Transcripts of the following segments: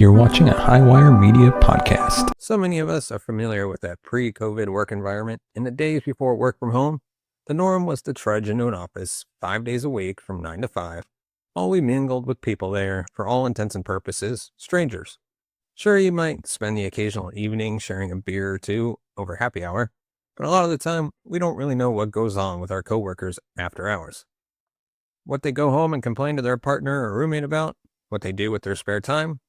You're watching a Highwire Media podcast. So many of us are familiar with that pre-COVID work environment. In the days before work from home, the norm was to trudge into an office 5 days a week from 9 to 5. While we mingled with people there, for all intents and purposes, strangers. Sure, you might spend the occasional evening sharing a beer or two over happy hour, but a lot of the time, we don't really know what goes on with our coworkers after hours. What they go home and complain to their partner or roommate about, what they do with their spare time,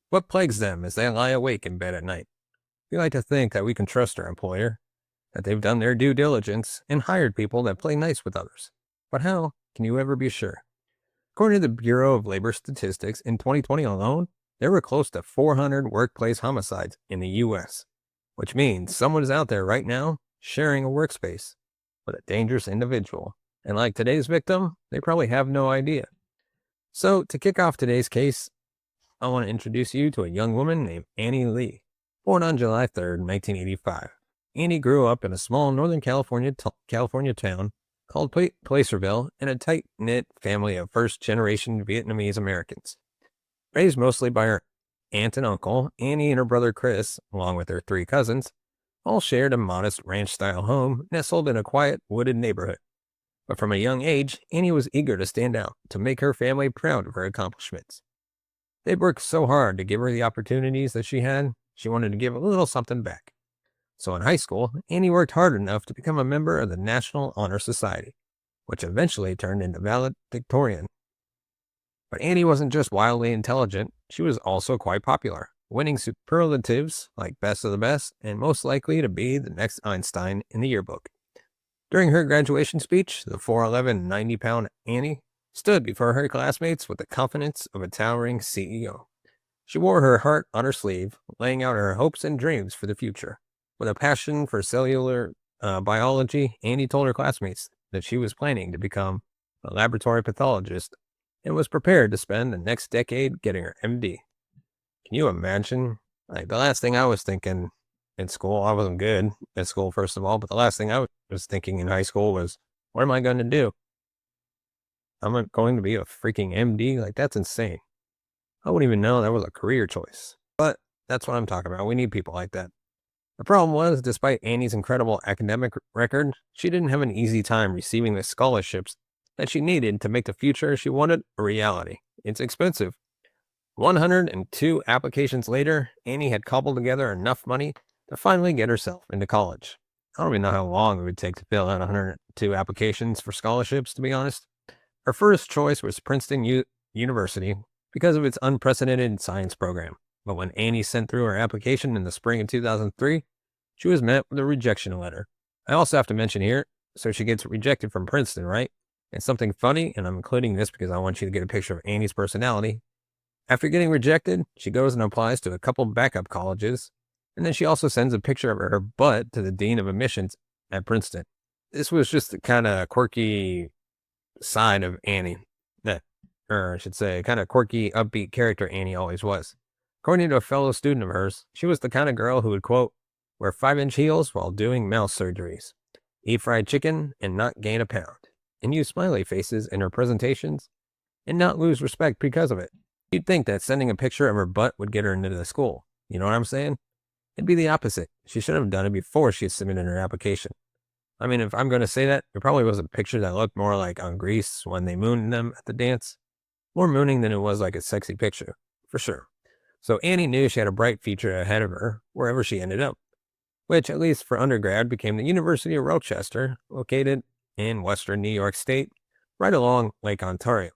what plagues them as they lie awake in bed at night. We like to think that we can trust our employer, that they've done their due diligence and hired people that play nice with others. But how can you ever be sure? According to the Bureau of Labor Statistics, in 2020 alone, there were close to 400 workplace homicides in the U.S., which means someone is out there right now sharing a workspace with a dangerous individual. And like today's victim, they probably have no idea. So to kick off today's case, I want to introduce you to a young woman named Annie Lee. Born on July 3rd, 1985. Annie grew up in a small Northern California town called Placerville in a tight-knit family of first-generation Vietnamese Americans. Raised mostly by her aunt and uncle, Annie and her brother Chris, along with their 3 cousins, all shared a modest ranch-style home nestled in a quiet, wooded neighborhood. But from a young age, Annie was eager to stand out, to make her family proud of her accomplishments. They'd worked so hard to give her the opportunities that she had, she wanted to give a little something back. So in high school, Annie worked hard enough to become a member of the National Honor Society, which eventually turned into valedictorian. But Annie wasn't just wildly intelligent, she was also quite popular, winning superlatives like best of the best and most likely to be the next Einstein in the yearbook. During her graduation speech, the 4'11", 90-pound Annie stood before her classmates with the confidence of a towering CEO. She wore her heart on her sleeve, laying out her hopes and dreams for the future. With a passion for cellular biology, Annie told her classmates that she was planning to become a laboratory pathologist and was prepared to spend the next decade getting her MD. Can you imagine? Like, the last thing I was thinking in school, I wasn't good at school, first of all, but the last thing I was thinking in high school was, what am I going to do? I'm going to be a freaking MD? Like, that's insane. I wouldn't even know that was a career choice. But that's what I'm talking about. We need people like that. The problem was, despite Annie's incredible academic record, she didn't have an easy time receiving the scholarships that she needed to make the future she wanted a reality. It's expensive. 102 applications later, Annie had cobbled together enough money to finally get herself into college. I don't even know how long it would take to fill out 102 applications for scholarships, to be honest. Her first choice was Princeton University because of its unprecedented science program. But when Annie sent through her application in the spring of 2003, she was met with a rejection letter. I also have to mention here, so she gets rejected from Princeton, right? And something funny, and I'm including this because I want you to get a picture of Annie's personality. After getting rejected, she goes and applies to a couple backup colleges, and then she also sends a picture of her butt to the dean of admissions at Princeton. This was just the kind of quirky side of Annie or I should say, kind of quirky, upbeat character Annie always was. According to a fellow student of hers, she was the kind of girl who would, quote, wear 5-inch heels while doing mouth surgeries, eat fried chicken and not gain a pound, and use smiley faces in her presentations and not lose respect because of it. You'd think that sending a picture of her butt would get her into the school. You know what I'm saying? It'd be the opposite. She should have done it before she submitted her application. I mean, if I'm going to say that, it probably was a picture that looked more like on Grease when they mooned them at the dance. More mooning than it was like a sexy picture, for sure. So Annie knew she had a bright future ahead of her wherever she ended up, which, at least for undergrad, became the University of Rochester, located in western New York State, right along Lake Ontario.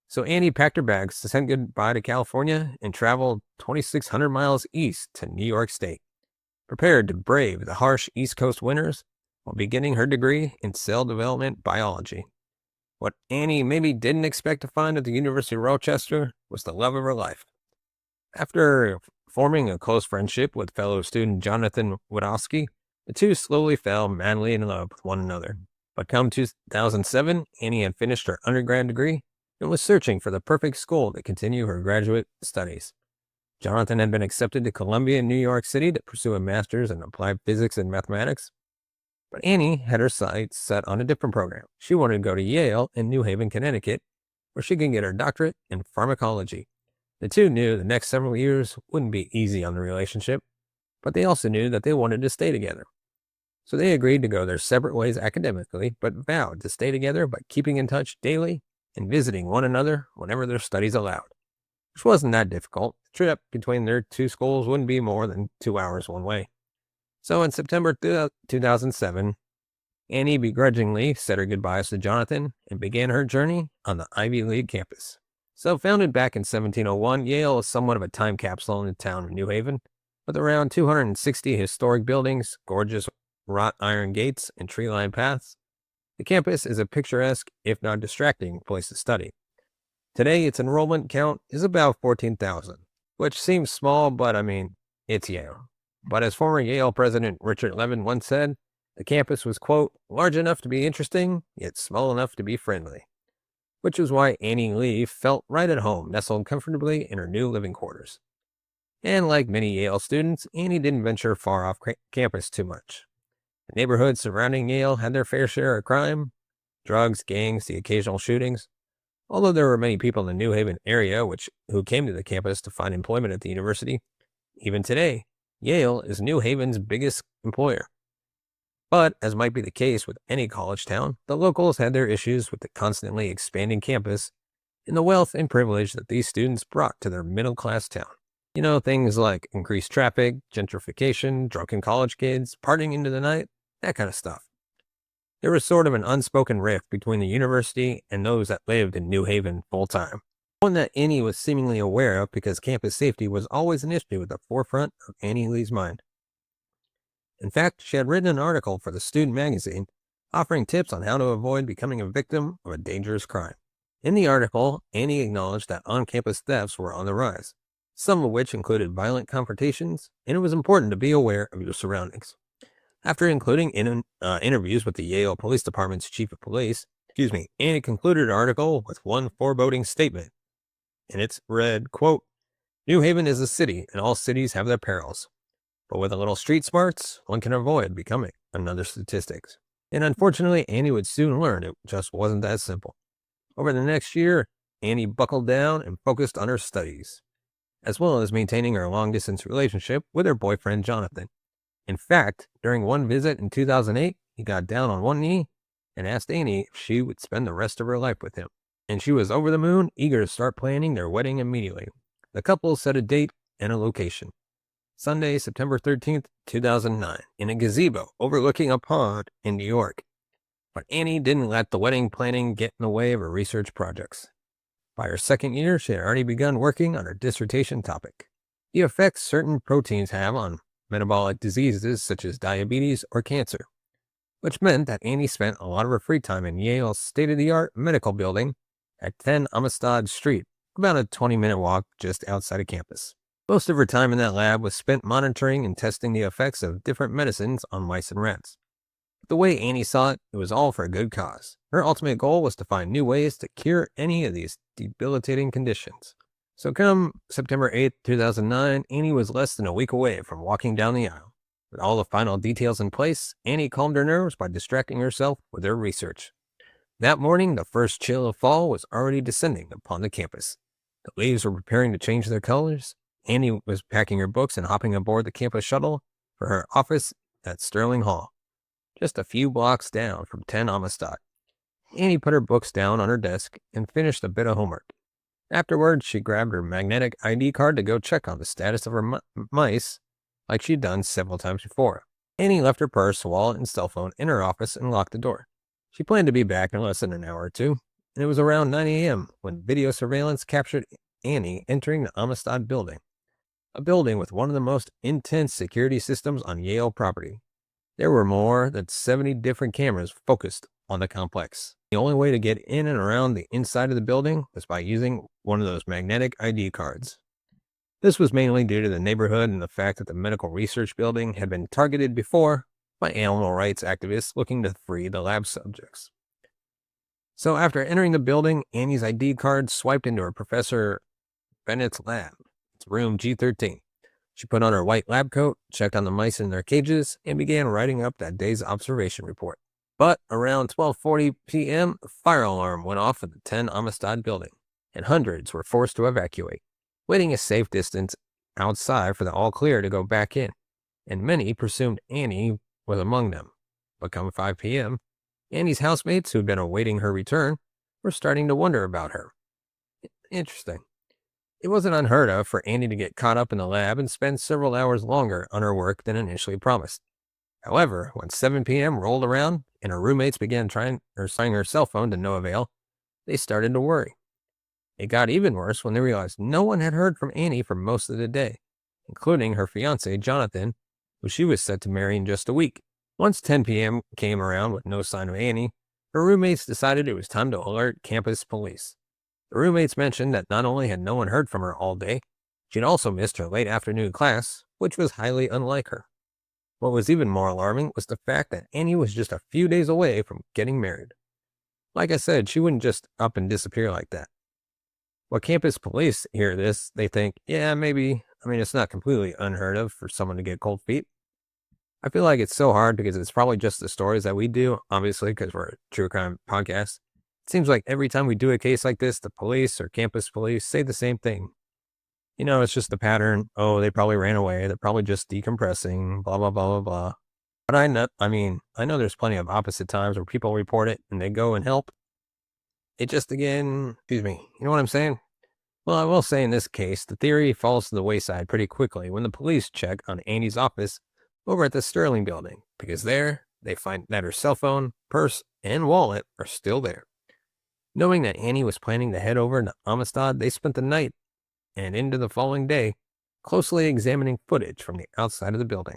So Annie packed her bags to say goodbye to California and traveled 2,600 miles east to New York State, prepared to brave the harsh East Coast winters while beginning her degree in cell development biology. What Annie maybe didn't expect to find at the University of Rochester was the love of her life. After forming a close friendship with fellow student Jonathan Wadowski, the two slowly fell madly in love with one another. But come 2007, Annie had finished her undergrad degree and was searching for the perfect school to continue her graduate studies. Jonathan had been accepted to Columbia in New York City to pursue a master's in applied physics and mathematics. But Annie had her sights set on a different program. She wanted to go to Yale in New Haven, Connecticut, where she could get her doctorate in pharmacology. The two knew the next several years wouldn't be easy on the relationship, but they also knew that they wanted to stay together. So they agreed to go their separate ways academically, but vowed to stay together by keeping in touch daily and visiting one another whenever their studies allowed, which wasn't that difficult. The trip between their two schools wouldn't be more than 2 hours one way. So in September 2007, Annie begrudgingly said her goodbyes to Jonathan and began her journey on the Ivy League campus. So founded back in 1701, Yale is somewhat of a time capsule in the town of New Haven, with around 260 historic buildings, gorgeous wrought iron gates, and tree-lined paths. The campus is a picturesque, if not distracting, place to study. Today, its enrollment count is about 14,000, which seems small, but it's Yale. But as former Yale president Richard Levin once said, the campus was, quote, large enough to be interesting, yet small enough to be friendly, which was why Annie Lee felt right at home, nestled comfortably in her new living quarters. And like many Yale students, Annie didn't venture far off campus too much. The neighborhoods surrounding Yale had their fair share of crime, drugs, gangs, the occasional shootings. Although there were many people in the New Haven area who came to the campus to find employment at the university, even today, Yale is New Haven's biggest employer. But, as might be the case with any college town, the locals had their issues with the constantly expanding campus and the wealth and privilege that these students brought to their middle-class town. Things like increased traffic, gentrification, drunken college kids, partying into the night, that kind of stuff. There was sort of an unspoken rift between the university and those that lived in New Haven full-time. One that Annie was seemingly aware of because campus safety was always an issue at the forefront of Annie Lee's mind. In fact, she had written an article for the student magazine offering tips on how to avoid becoming a victim of a dangerous crime. In the article, Annie acknowledged that on-campus thefts were on the rise, some of which included violent confrontations, and it was important to be aware of your surroundings. After including interviews with the Yale Police Department's chief of police, Annie concluded her article with one foreboding statement, and it's read, quote, New Haven is a city, and all cities have their perils. But with a little street smarts, one can avoid becoming another statistic. And unfortunately, Annie would soon learn it just wasn't that simple. Over the next year, Annie buckled down and focused on her studies, as well as maintaining her long-distance relationship with her boyfriend, Jonathan. In fact, during one visit in 2008, he got down on one knee and asked Annie if she would spend the rest of her life with him. And she was over the moon, eager to start planning their wedding immediately. The couple set a date and a location. Sunday, September 13th, 2009, in a gazebo overlooking a pond in New York. But Annie didn't let the wedding planning get in the way of her research projects. By her second year, she had already begun working on her dissertation topic, the effects certain proteins have on metabolic diseases such as diabetes or cancer, which meant that Annie spent a lot of her free time in Yale's state-of-the-art medical building at 10 Amistad Street, about a 20-minute walk just outside of campus. Most of her time in that lab was spent monitoring and testing the effects of different medicines on mice and rats. The way Annie saw it, it was all for a good cause. Her ultimate goal was to find new ways to cure any of these debilitating conditions. So come September 8th, 2009, Annie was less than a week away from walking down the aisle. With all the final details in place, Annie calmed her nerves by distracting herself with her research. That morning, the first chill of fall was already descending upon the campus. The leaves were preparing to change their colors. Annie was packing her books and hopping aboard the campus shuttle for her office at Sterling Hall, just a few blocks down from 10 Amistad. Annie put her books down on her desk and finished a bit of homework. Afterwards, she grabbed her magnetic ID card to go check on the status of her mice, like she'd done several times before. Annie left her purse, wallet, and cell phone in her office and locked the door. She planned to be back in less than an hour or two, and it was around 9 a.m. when video surveillance captured Annie entering the Amistad building, a building with one of the most intense security systems on Yale property. There were more than 70 different cameras focused on the complex. The only way to get in and around the inside of the building was by using one of those magnetic ID cards. This was mainly due to the neighborhood and the fact that the medical research building had been targeted before by animal rights activists looking to free the lab subjects. So after entering the building, Annie's ID card swiped into her Professor Bennett's lab. It's room G13. She put on her white lab coat, checked on the mice in their cages, and began writing up that day's observation report. But around 12:40 p.m., a fire alarm went off at the 10 Amistad building, and hundreds were forced to evacuate. waiting a safe distance outside for the all clear to go back in, and many presumed Annie was among them. But come 5 p.m., Annie's housemates, who'd been awaiting her return, were starting to wonder about her. Interesting. It wasn't unheard of for Annie to get caught up in the lab and spend several hours longer on her work than initially promised. However, when 7 p.m. rolled around and her roommates began trying her cell phone to no avail, they started to worry. It got even worse when they realized no one had heard from Annie for most of the day, including her fiancé, Jonathan, who she was set to marry in just a week. Once 10 p.m. came around with no sign of Annie, her roommates decided it was time to alert campus police. The roommates mentioned that not only had no one heard from her all day, she'd also missed her late afternoon class, which was highly unlike her. What was even more alarming was the fact that Annie was just a few days away from getting married. Like I said, she wouldn't just up and disappear like that. When campus police hear this, they think, yeah, maybe, it's not completely unheard of for someone to get cold feet. I feel like it's so hard because it's probably just the stories that we do, obviously, because we're a true crime podcast. It seems like every time we do a case like this, the police or campus police say the same thing. It's just the pattern. Oh, they probably ran away. They're probably just decompressing, blah, blah, blah, blah, blah. But I know there's plenty of opposite times where people report it and they go and help. It just, again, excuse me, you know what I'm saying? Well, I will say in this case, the theory falls to the wayside pretty quickly when the police check on Annie's office over at the Sterling building, because there they find that her cell phone, purse, and wallet are still there. Knowing that Annie was planning to head over to Amistad, they spent the night and into the following day closely examining footage from the outside of the building.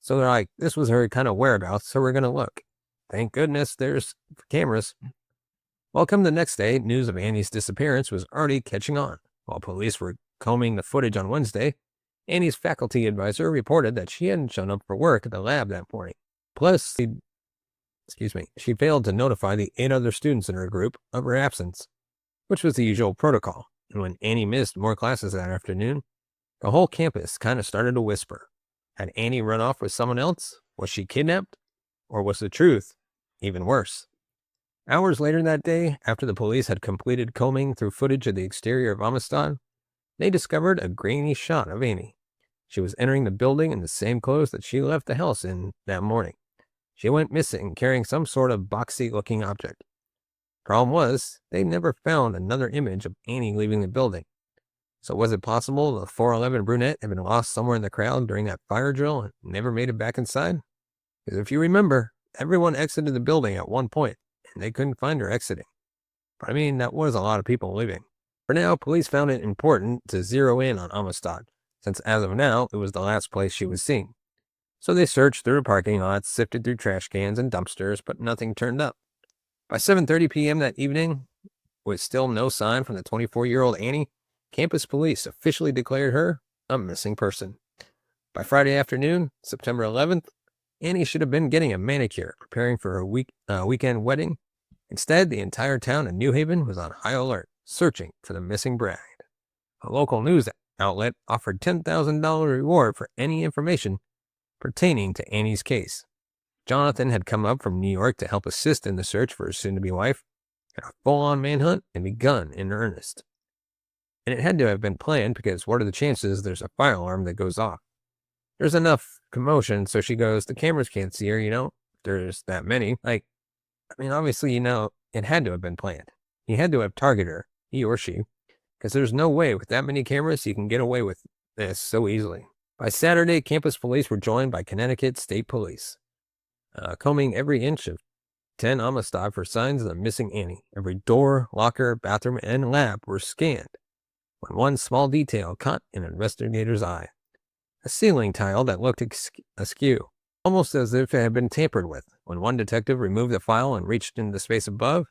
So they're like, this was her kind of whereabouts, so we're going to look. Thank goodness there's cameras. Well, come the next day, news of Annie's disappearance was already catching on. While police were combing the footage on Wednesday, Annie's faculty advisor reported that she hadn't shown up for work at the lab that morning. Plus, she failed to notify the 8 other students in her group of her absence, which was the usual protocol. And when Annie missed more classes that afternoon, the whole campus kind of started to whisper. Had Annie run off with someone else? Was she kidnapped? Or was the truth even worse? Hours later that day, after the police had completed combing through footage of the exterior of Amistad, they discovered a grainy shot of Annie. She was entering the building in the same clothes that she left the house in that morning. She went missing carrying some sort of boxy-looking object. Problem was, they never found another image of Annie leaving the building. So was it possible the 4'11" brunette had been lost somewhere in the crowd during that fire drill and never made it back inside? Because if you remember, everyone exited the building at one point, and they couldn't find her exiting. But that was a lot of people leaving. For now, police found it important to zero in on Amistad, since as of now, it was the last place she was seen. So they searched through parking lots, sifted through trash cans and dumpsters, but nothing turned up. By 7:30 p.m. that evening, with still no sign from the 24-year-old Annie, campus police officially declared her a missing person. By Friday afternoon, September 11th, Annie should have been getting a manicure, preparing for her weekend wedding. Instead, the entire town of New Haven was on high alert, searching for the missing bride. A local news outlet offered $10,000 reward for any information pertaining to Annie's case. Jonathan had come up from New York to help assist in the search for his soon-to-be wife, and a full-on manhunt had begun in earnest. And it had to have been planned because what are the chances there's a fire alarm that goes off? There's enough commotion, so she goes, the cameras can't see her, there's that many. Obviously, it had to have been planned. He had to have targeted her, he or she, because there's no way with that many cameras you can get away with this so easily. By Saturday, campus police were joined by Connecticut State Police, combing every inch of 10 Amistad for signs of the missing Annie. Every door, locker, bathroom, and lab were scanned when one small detail caught an investigator's eye. A ceiling tile that looked askew, almost as if it had been tampered with. When one detective removed the file and reached into the space above,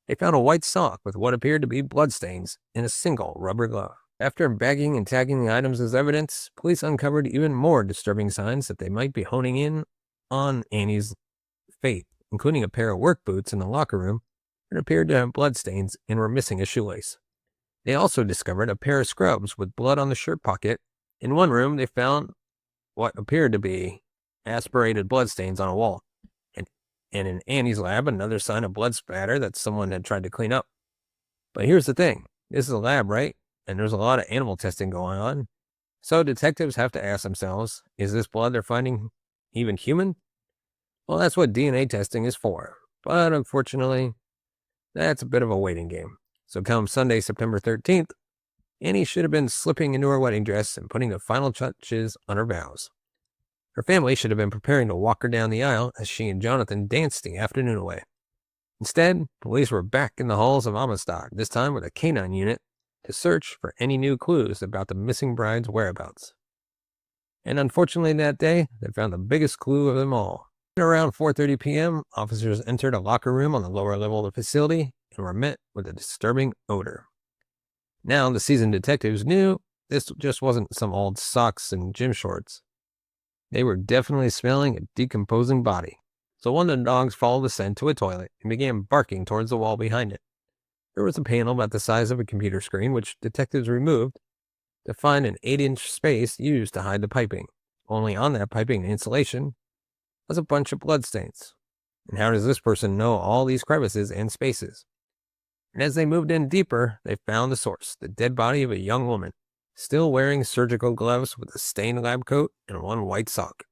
they found a white sock with what appeared to be bloodstains in a single rubber glove. After bagging and tagging the items as evidence, police uncovered even more disturbing signs that they might be honing in on Annie's fate, including a pair of work boots in the locker room that appeared to have bloodstains and were missing a shoelace. They also discovered a pair of scrubs with blood on the shirt pocket. In one room, they found what appeared to be aspirated bloodstains on a wall. And in Annie's lab, another sign of blood spatter that someone had tried to clean up. But here's the thing. This is a lab, right? and there's a lot of animal testing going on. So detectives have to ask themselves, is this blood they're finding even human? Well, that's what DNA testing is for. But unfortunately, that's a bit of a waiting game. So come Sunday, September 13th, Annie should have been slipping into her wedding dress and putting the final touches on her vows. Her family should have been preparing to walk her down the aisle as she and Jonathan danced the afternoon away. Instead, police were back in the halls of Amistad, this time with a canine unit, to search for any new clues about the missing bride's whereabouts. And unfortunately that day, they found the biggest clue of them all. At around 4:30 p.m., officers entered a locker room on the lower level of the facility and were met with a disturbing odor. Now, the seasoned detectives knew this just wasn't some old socks and gym shorts. They were definitely smelling a decomposing body. So one of the dogs followed the scent to a toilet and began barking towards the wall behind it. There was a panel about the size of a computer screen, which detectives removed to find an 8-inch space used to hide the piping. Only on that piping and insulation was a bunch of bloodstains. And how does this person know all these crevices and spaces? And as they moved in deeper, they found the source, the dead body of a young woman, still wearing surgical gloves with a stained lab coat and one white sock.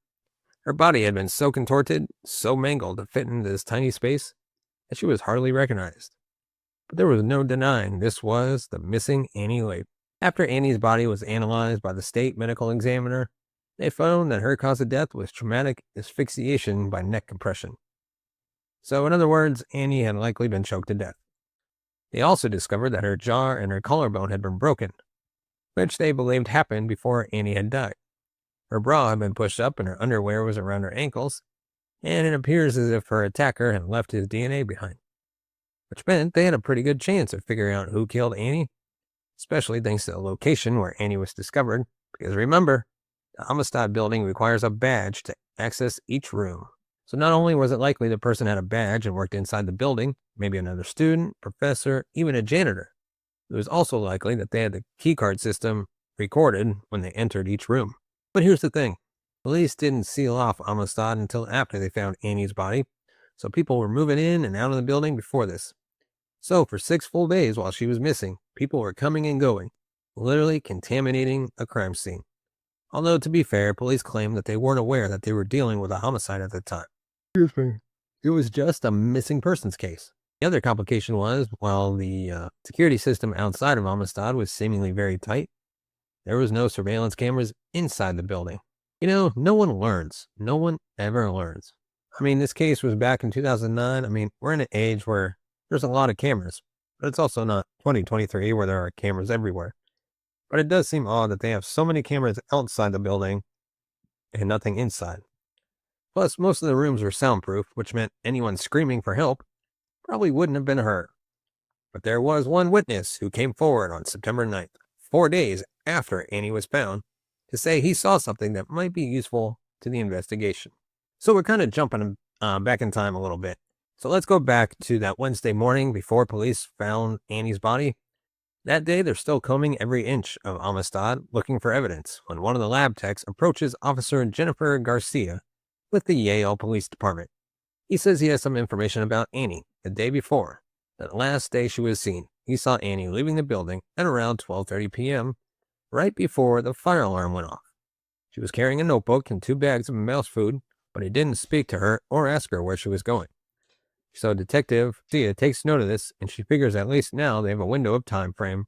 Her body had been so contorted, so mangled to fit into this tiny space, that she was hardly recognized. But there was no denying this was the missing Annie Lape. After Annie's body was analyzed by the state medical examiner, they found that her cause of death was traumatic asphyxiation by neck compression. So in other words, Annie had likely been choked to death. They also discovered that her jaw and her collarbone had been broken, which they believed happened before Annie had died. Her bra had been pushed up and her underwear was around her ankles, and it appears as if her attacker had left his DNA behind, which meant they had a pretty good chance of figuring out who killed Annie, especially thanks to the location where Annie was discovered, because remember, the Amistad building requires a badge to access each room. So not only was it likely the person had a badge and worked inside the building, maybe another student, professor, even a janitor, it was also likely that they had the keycard system recorded when they entered each room. But here's the thing. Police didn't seal off Amistad until after they found Annie's body, so people were moving in and out of the building before this. So for 6 full days while she was missing, people were coming and going, literally contaminating a crime scene. Although, to be fair, police claimed that they weren't aware that they were dealing with a homicide at the time. Excuse me. It was just a missing persons case. The other complication was, while the security system outside of Amistad was seemingly very tight, there was no surveillance cameras inside the building. You know, no one learns. No one ever learns. I mean, this case was back in 2009. I mean, we're in an age where there's a lot of cameras, but it's also not 2023 where there are cameras everywhere. But it does seem odd that they have so many cameras outside the building and nothing inside. Plus, most of the rooms were soundproof, which meant anyone screaming for help probably wouldn't have been heard. But there was one witness who came forward on September 9th, 4 days after Annie was found, to say he saw something that might be useful to the investigation. So we're kind of jumping back in time a little bit. So let's go back to that Wednesday morning before police found Annie's body. That day, they're still combing every inch of Amistad looking for evidence when one of the lab techs approaches Officer Jennifer Garcia with the Yale Police Department. He says he has some information about Annie the day before. That last day she was seen, he saw Annie leaving the building at around 12:30 p.m., right before the fire alarm went off. She was carrying a notebook and 2 bags of mouse food, but he didn't speak to her or ask her where she was going. So Detective Tia takes note of this, and she figures at least now they have a window of time frame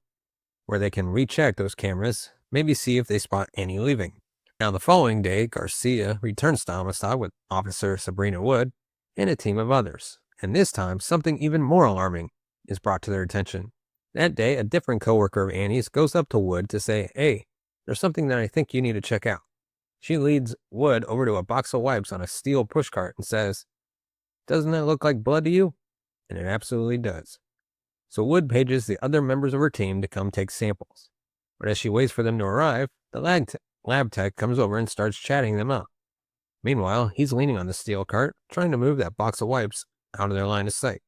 where they can recheck those cameras, maybe see if they spot Annie leaving. Now the following day, Garcia returns to Amistad with Officer Sabrina Wood and a team of others. And this time, something even more alarming is brought to their attention. That day, a different coworker of Annie's goes up to Wood to say, "Hey, there's something that I think you need to check out." She leads Wood over to a box of wipes on a steel pushcart and says, "Doesn't that look like blood to you?" And it absolutely does. So Wood pages the other members of her team to come take samples. But as she waits for them to arrive, the lab tech comes over and starts chatting them up. Meanwhile, he's leaning on the steel cart, trying to move that box of wipes out of their line of sight.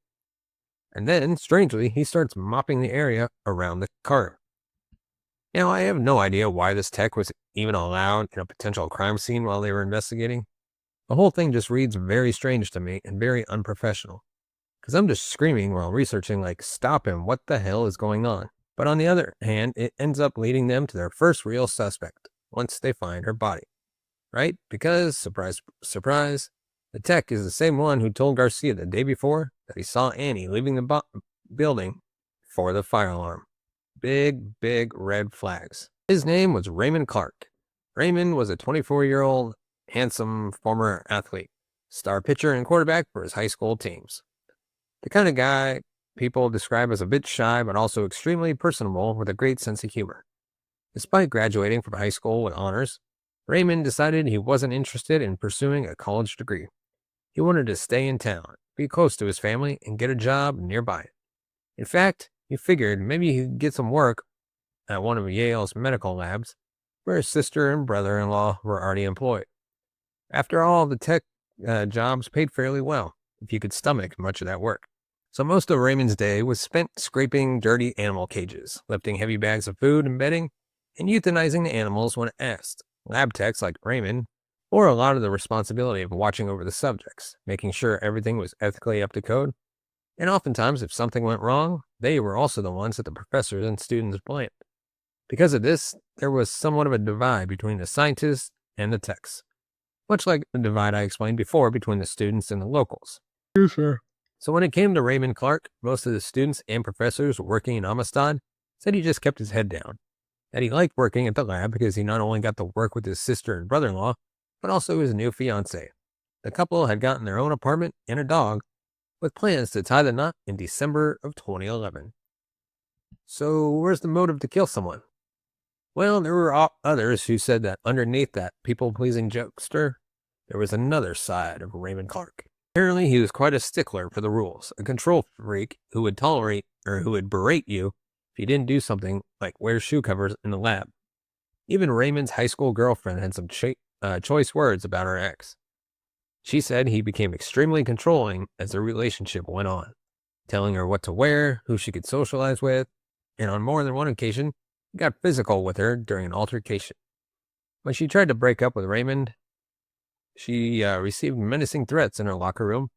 And then, strangely, he starts mopping the area around the cart. Now, I have no idea why this tech was even allowed in a potential crime scene while they were investigating. The whole thing just reads very strange to me and very unprofessional. Because I'm just screaming while researching, like, stop him, what the hell is going on? But on the other hand, it ends up leading them to their first real suspect once they find her body. Right? Because, surprise, surprise, the tech is the same one who told Garcia the day before that he saw Annie leaving the building for the fire alarm. Big, big red flags. His name was Raymond Clark. Raymond was a 24-year-old, handsome former athlete, star pitcher and quarterback for his high school teams. The kind of guy people describe as a bit shy but also extremely personable with a great sense of humor. Despite graduating from high school with honors, Raymond decided he wasn't interested in pursuing a college degree. He wanted to stay in town, be close to his family, and get a job nearby. In fact, he figured maybe he could get some work at one of Yale's medical labs, where his sister and brother-in-law were already employed. After all, the tech jobs paid fairly well, if you could stomach much of that work. So most of Raymond's day was spent scraping dirty animal cages, lifting heavy bags of food and bedding, and euthanizing the animals when asked. Lab techs like Raymond bore a lot of the responsibility of watching over the subjects, making sure everything was ethically up to code. And oftentimes, if something went wrong, they were also the ones that the professors and students blamed. Because of this, there was somewhat of a divide between the scientists and the techs, much like the divide I explained before between the students and the locals. Yes, sir. So when it came to Raymond Clark, most of the students and professors working in homicide said he just kept his head down, that he liked working at the lab because he not only got to work with his sister and brother-in-law, but also his new fiancée. The couple had gotten their own apartment and a dog, with plans to tie the knot in December of 2011. So where's the motive to kill someone? Well, there were others who said that underneath that people-pleasing jokester, there was another side of Raymond Clark. Apparently, he was quite a stickler for the rules, a control freak who would berate you if you didn't do something like wear shoe covers in the lab. Even Raymond's high school girlfriend had some choice words about her ex. She said he became extremely controlling as the relationship went on, telling her what to wear, who she could socialize with, and on more than one occasion, he got physical with her during an altercation. When she tried to break up with Raymond, she received menacing threats in her locker room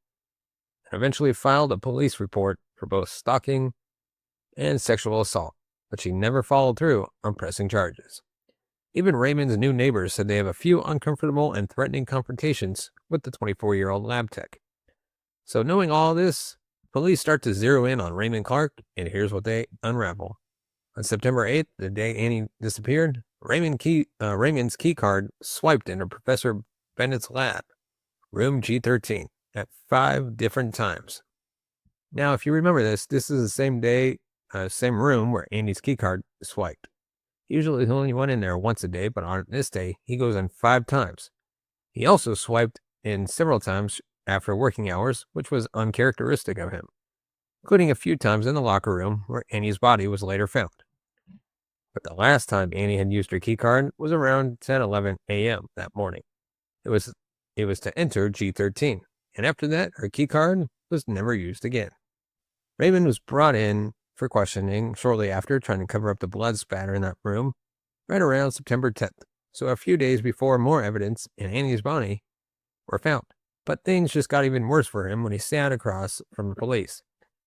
and eventually filed a police report for both stalking and sexual assault, but she never followed through on pressing charges. Even Raymond's new neighbors said they have a few uncomfortable and threatening confrontations with the 24-year-old lab tech. So knowing all this, police start to zero in on Raymond Clark, and here's what they unravel. On September 8th, the day Annie disappeared, Raymond's key card swiped into Professor Bennett's lab, room G13, at 5 different times. Now, if you remember this is the same room where Annie's key card swiped. Usually he only went in there once a day, but on this day, he goes in 5 times. He also swiped in several times after working hours, which was uncharacteristic of him, including a few times in the locker room where Annie's body was later found. But the last time Annie had used her key card was around 10:11 a.m. that morning. It was to enter G13, and after that, her key card was never used again. Raymond was brought in for questioning shortly after, trying to cover up the blood spatter in that room, right around September 10th, so a few days before more evidence in Annie's body were found. But things just got even worse for him when he sat across from the police.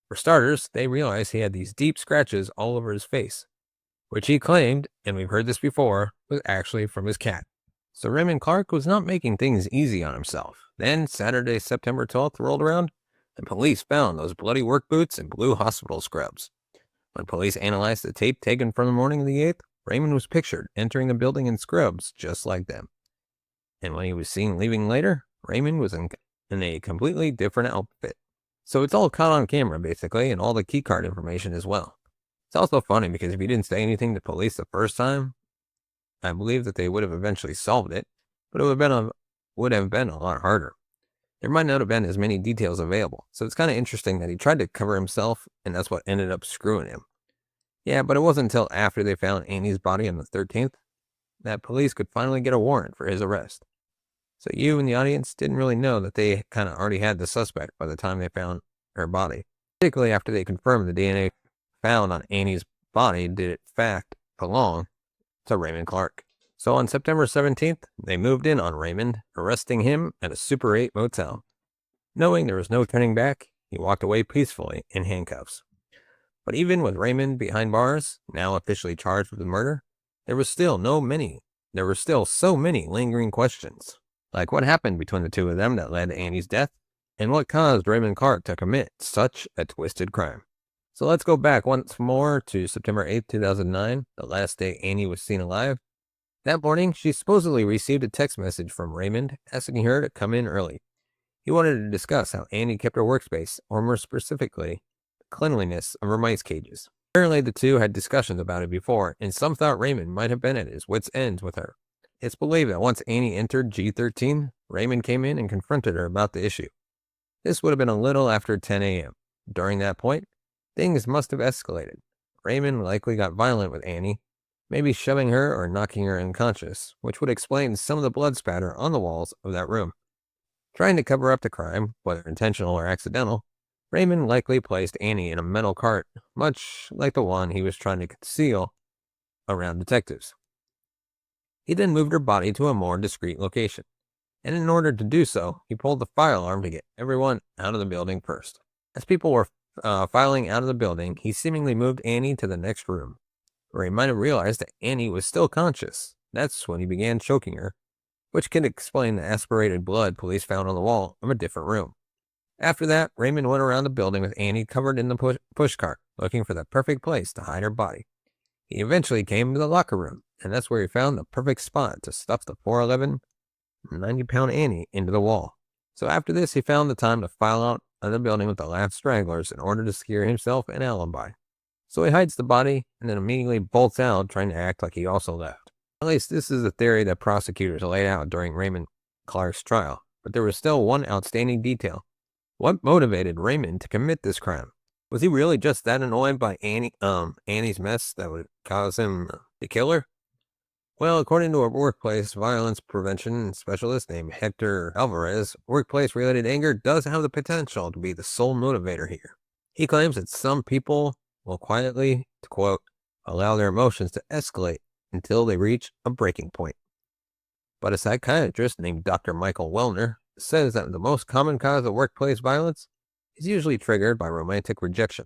For starters, they realized he had these deep scratches all over his face, which he claimed, and we've heard this before, was actually from his cat. So Raymond Clark was not making things easy on himself. Then Saturday, September 12th rolled around, and police found those bloody work boots and blue hospital scrubs. When police analyzed the tape taken from the morning of the 8th, Raymond was pictured entering the building in scrubs just like them. And when he was seen leaving later, Raymond was in a completely different outfit. So it's all caught on camera, basically, and all the keycard information as well. It's also funny because if he didn't say anything to police the first time, I believe that they would have eventually solved it, but it would have been a lot harder. There might not have been as many details available, so it's kind of interesting that he tried to cover himself, and that's what ended up screwing him. Yeah, but it wasn't until after they found Annie's body on the 13th that police could finally get a warrant for his arrest. So you in the audience didn't really know that they kind of already had the suspect by the time they found her body, particularly after they confirmed the DNA found on Annie's body did in fact belong to Raymond Clark. So on September 17th, they moved in on Raymond, arresting him at a Super 8 motel. Knowing there was no turning back, he walked away peacefully in handcuffs. But even with Raymond behind bars, now officially charged with the murder, there were still so many lingering questions. Like what happened between the two of them that led to Annie's death, and what caused Raymond Clark to commit such a twisted crime. So let's go back once more to September 8th, 2009, the last day Annie was seen alive. That morning, she supposedly received a text message from Raymond asking her to come in early. He wanted to discuss how Annie kept her workspace, or more specifically, the cleanliness of her mice cages. Apparently, the two had discussions about it before, and some thought Raymond might have been at his wits' end with her. It's believed that once Annie entered G13, Raymond came in and confronted her about the issue. This would have been a little after 10 a.m. During that point, things must have escalated. Raymond likely got violent with Annie, maybe shoving her or knocking her unconscious, which would explain some of the blood spatter on the walls of that room. Trying to cover up the crime, whether intentional or accidental, Raymond likely placed Annie in a metal cart, much like the one he was trying to conceal around detectives. He then moved her body to a more discreet location, and in order to do so, he pulled the fire alarm to get everyone out of the building first. As people were filing out of the building, he seemingly moved Annie to the next room, where he might have realized that Annie was still conscious. That's when he began choking her, which can explain the aspirated blood police found on the wall of a different room. After that, Raymond went around the building with Annie covered in the pushcart, looking for the perfect place to hide her body. He eventually came to the locker room, and that's where he found the perfect spot to stuff the 4'11", 90-pound Annie into the wall. So after this, he found the time to file out of the building with the last stragglers in order to secure himself an alibi. So he hides the body and then immediately bolts out, trying to act like he also left. At least this is the theory that prosecutors laid out during Raymond Clark's trial. But there was still one outstanding detail. What motivated Raymond to commit this crime? Was he really just that annoyed by Annie's mess that would cause him to kill her? Well, according to a workplace violence prevention specialist named Hector Alvarez, workplace-related anger does have the potential to be the sole motivator here. He claims that some people will quietly, to quote, allow their emotions to escalate until they reach a breaking point. But a psychiatrist named Dr. Michael Wellner says that the most common cause of workplace violence is usually triggered by romantic rejection,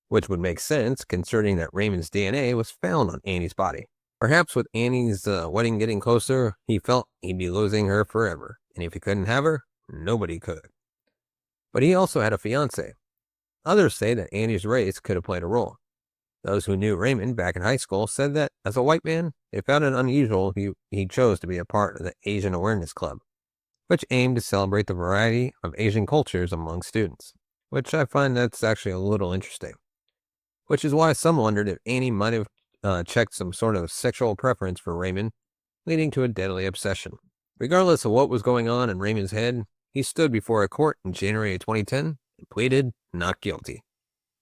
which would make sense considering that Raymond's DNA was found on Annie's body. Perhaps with Annie's wedding getting closer, he felt he'd be losing her forever, and if he couldn't have her, nobody could. But he also had a fiancée. Others say that Annie's race could have played a role. Those who knew Raymond back in high school said that, as a white man, they found it unusual he chose to be a part of the Asian Awareness Club, which aimed to celebrate the variety of Asian cultures among students, which I find that's actually a little interesting. Which is why some wondered if Annie might have checked some sort of sexual preference for Raymond, leading to a deadly obsession. Regardless of what was going on in Raymond's head, he stood before a court in January of 2010 and pleaded not guilty.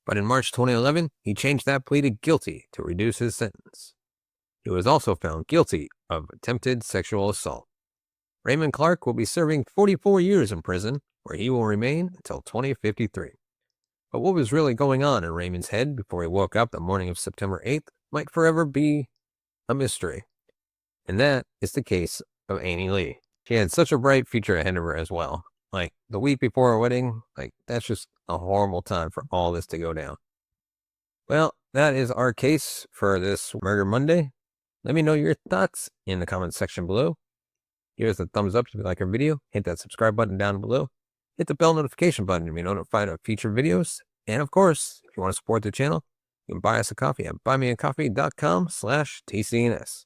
But in March 2011, he changed that plea to guilty to reduce his sentence. He was also found guilty of attempted sexual assault. Raymond Clark will be serving 44 years in prison, where he will remain until 2053. But what was really going on in Raymond's head before he woke up the morning of September 8th might forever be a mystery. And that is the case of Annie Lee. She had such a bright future ahead of her as well. Like, the week before her wedding, that's just a horrible time for all this to go down. Well, that is our case for this Murder Monday. Let me know your thoughts in the comments section below. Give us a thumbs up if you like our video. Hit that subscribe button down below. Hit the bell notification button to be notified of future videos. And of course, if you want to support the channel, you can buy us a coffee at buymeacoffee.com/TCNS.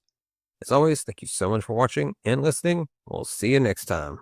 As always, thank you so much for watching and listening. We'll see you next time.